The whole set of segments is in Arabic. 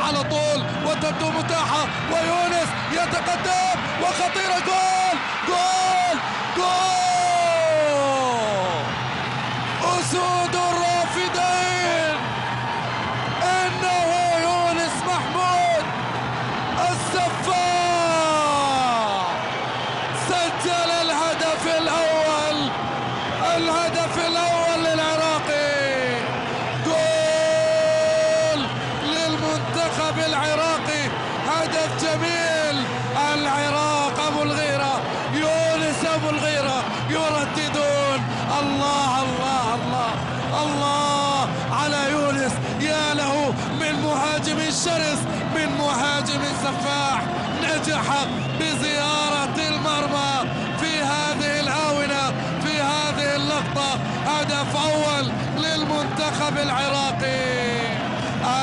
على طول وتبدو متاحة، ويونس يتقدم وخطيرة. جول جول جول! أسود الرافدين، إنه يونس محمود السفاح سجل الهدف الأول، الهدف الأول للعراقي. جول للمنتخب العراقي، هدف جميل. العراق أبو الغيرة، يونس أبو الغيرة يرددون الله الله الله الله على يونس. يا له من مهاجم شرس، من مهاجم سفاح، نجح بزيارة المرمى في هذه الآونة، في هذه اللقطة. هدف أول للمنتخب العراقي.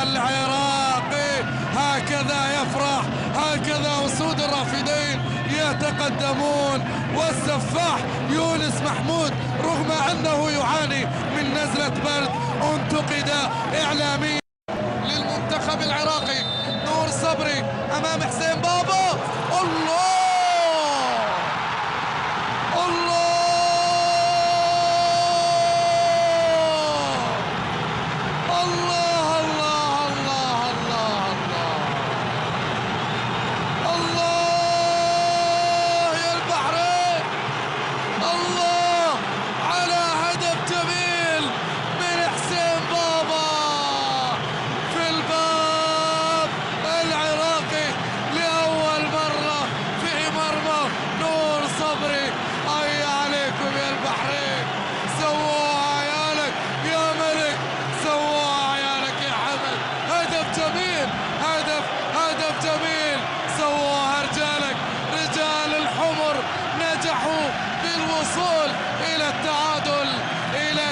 العراقي هكذا يفرح، هكذا أسود الرافدين يتقدمون. والسفاح يونس محمود رغم أنه يعاني من نزلة برد انتقد إعلاميا للمنتخب العراقي. نور صبري أمام حسين بابا. الله الله الله الله الله الله الله الله يا البحرين، الله على هدف جميل من حسين بابا في الباب العراقي لأول مرة في مرمى نور صبري. أي عليكم يا البحرين، سووها عيالك يا ملك، سووها عيالك يا حمد. هدف جميل، هدف جميل، سووها رجالك. رجال الحمر نجحوا بالوصول إلى التعادل، إلى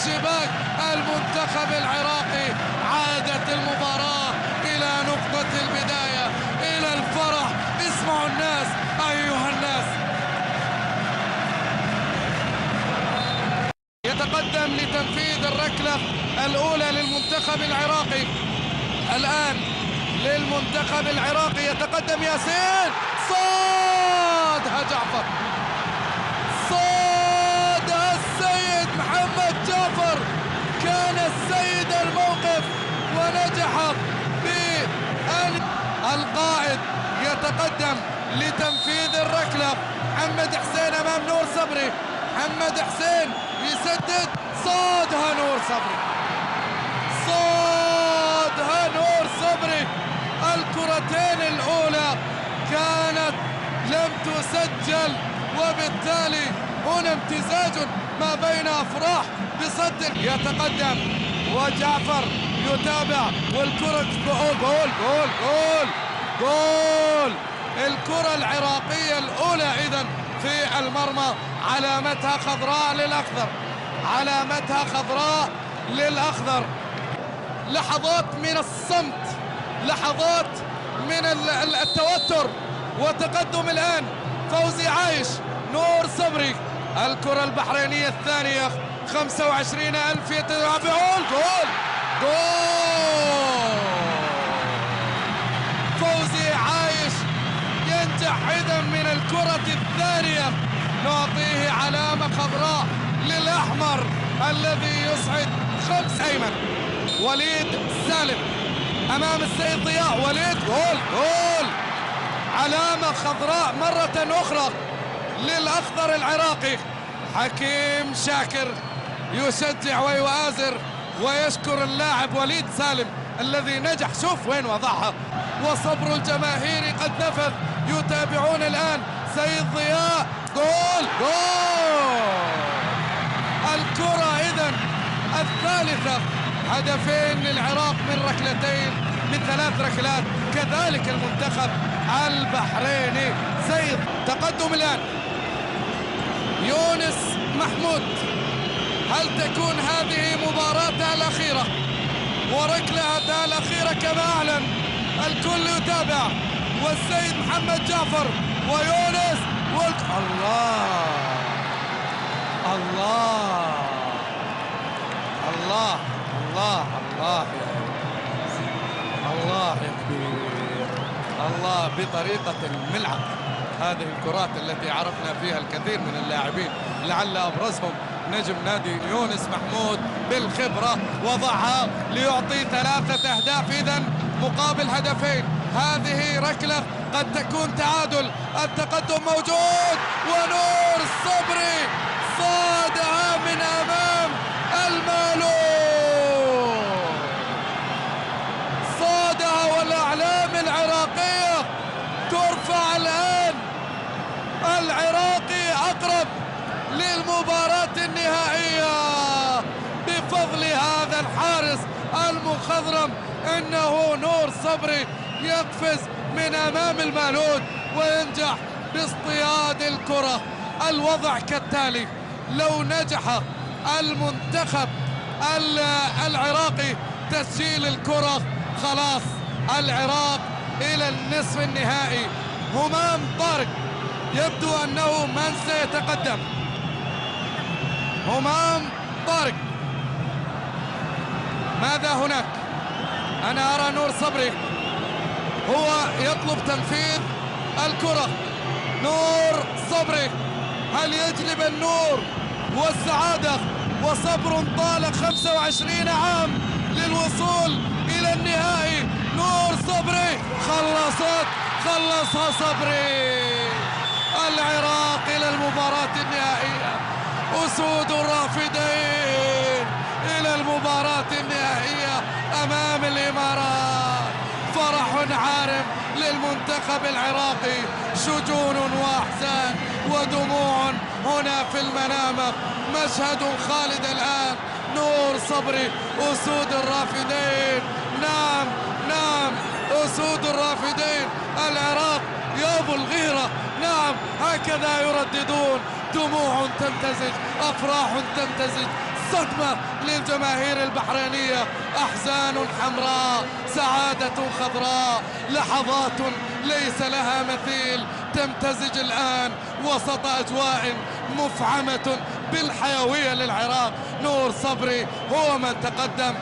شباك المنتخب العراقي. عادت المباراة إلى نقطة البداية، إلى الفرح. اسمعوا الناس أيها الناس. يتقدم لتنفيذ الركلة الأولى للمنتخب العراقي. الآن للمنتخب العراقي يتقدم ياسين، صادها جعفر، صادها السيد محمد جعفر. كان السيد الموقف ونجح بأن القائد يتقدم لتنفيذ الركلة. محمد حسين أمام نور صبري، محمد حسين يسدد، صادها نور صبري، صادها نور صبري. الكرتين الأولى كانت لم تسجل، وبالتالي هنا امتزاج ما بين أفراح بصد. يتقدم وجعفر يتابع، والكرة جول جول جول جول جول. الكرة العراقية الأولى إذن في المرمى، علامتها خضراء للأخضر، علامتها خضراء للأخضر. لحظات من الصمت، لحظات من التوتر، وتقدم الآن فوزي عايش، نور صبري. الكرة البحرينية الثانية، 25,000 يتابعون. جول جول! فوزي عايش ينجح إذا من الكرة الثانية. نعطيه علامة خضراء للأحمر الذي يصعد 5. أيمن وليد سالم أمام السيد ضياء، وليد، جول جول! علامة خضراء مرة أخرى للأخضر العراقي. حكيم شاكر يشجع ويؤازر ويشكر اللاعب وليد سالم الذي نجح. شوف وين وضعها، وصبر الجماهير قد نفذ. يتابعون الآن سيد ضياء، جول جول! الكرة إذن الثالثة، هدفين للعراق من ركلتين، من 3 ركلات. كذلك المنتخب البحريني. سيد تقدم الآن يونس محمود. هل تكون هذه مباراتها الأخيرة وركلتها الأخيرة كما أعلن؟ الكل يتابع، والسيد محمد جعفر ويونس الله الله الله الله الله. الله بطريقة الملعب. هذه الكرات التي عرفنا فيها الكثير من اللاعبين، لعل أبرزهم نجم نادي يونس محمود بالخبرة، وضعها ليعطي 3 أهداف إذن مقابل هدفين. هذه ركلة قد تكون تعادل، التقدم موجود، ونور الصبري صادها من أمام المالوف، صادها والأعلام العراقية ترفع الآن. العراقي أقرب للمباراة النهائية بفضل هذا الحارس المخضرم. إنه نور صبري يقفز من أمام المالود وينجح باصطياد الكرة. الوضع كالتالي: لو نجح المنتخب العراقي تسجيل الكرة، خلاص العراق إلى النصف النهائي. همام طارق يبدو أنه من سيتقدم. همام طارق، ماذا هناك؟ أنا أرى نور صبري هو يطلب تنفيذ الكرة. نور صبري، هل يجلب النور والسعادة وصبر طال 25 عام للوصول إلى النهائي؟ نور صبري خلصها صبري. العراق إلى المباراة النهائية، أسود الرافدين إلى المباراة النهائية أمام الإمارات. فرح عارم للمنتخب العراقي، شجون وأحزان ودموع هنا في المنامة. مشهد خالد الآن. نور صبري، أسود الرافدين، نعم أسود الرافدين العراق يا أبو الغيرة، نعم هكذا يرددون. دموع تمتزج، أفراح تمتزج، صدمة للجماهير البحرينية، أحزان حمراء، سعادة خضراء، لحظات ليس لها مثيل تمتزج الآن وسط أجواء مفعمة بالحيوية للعراق. نور صبري هو من تقدم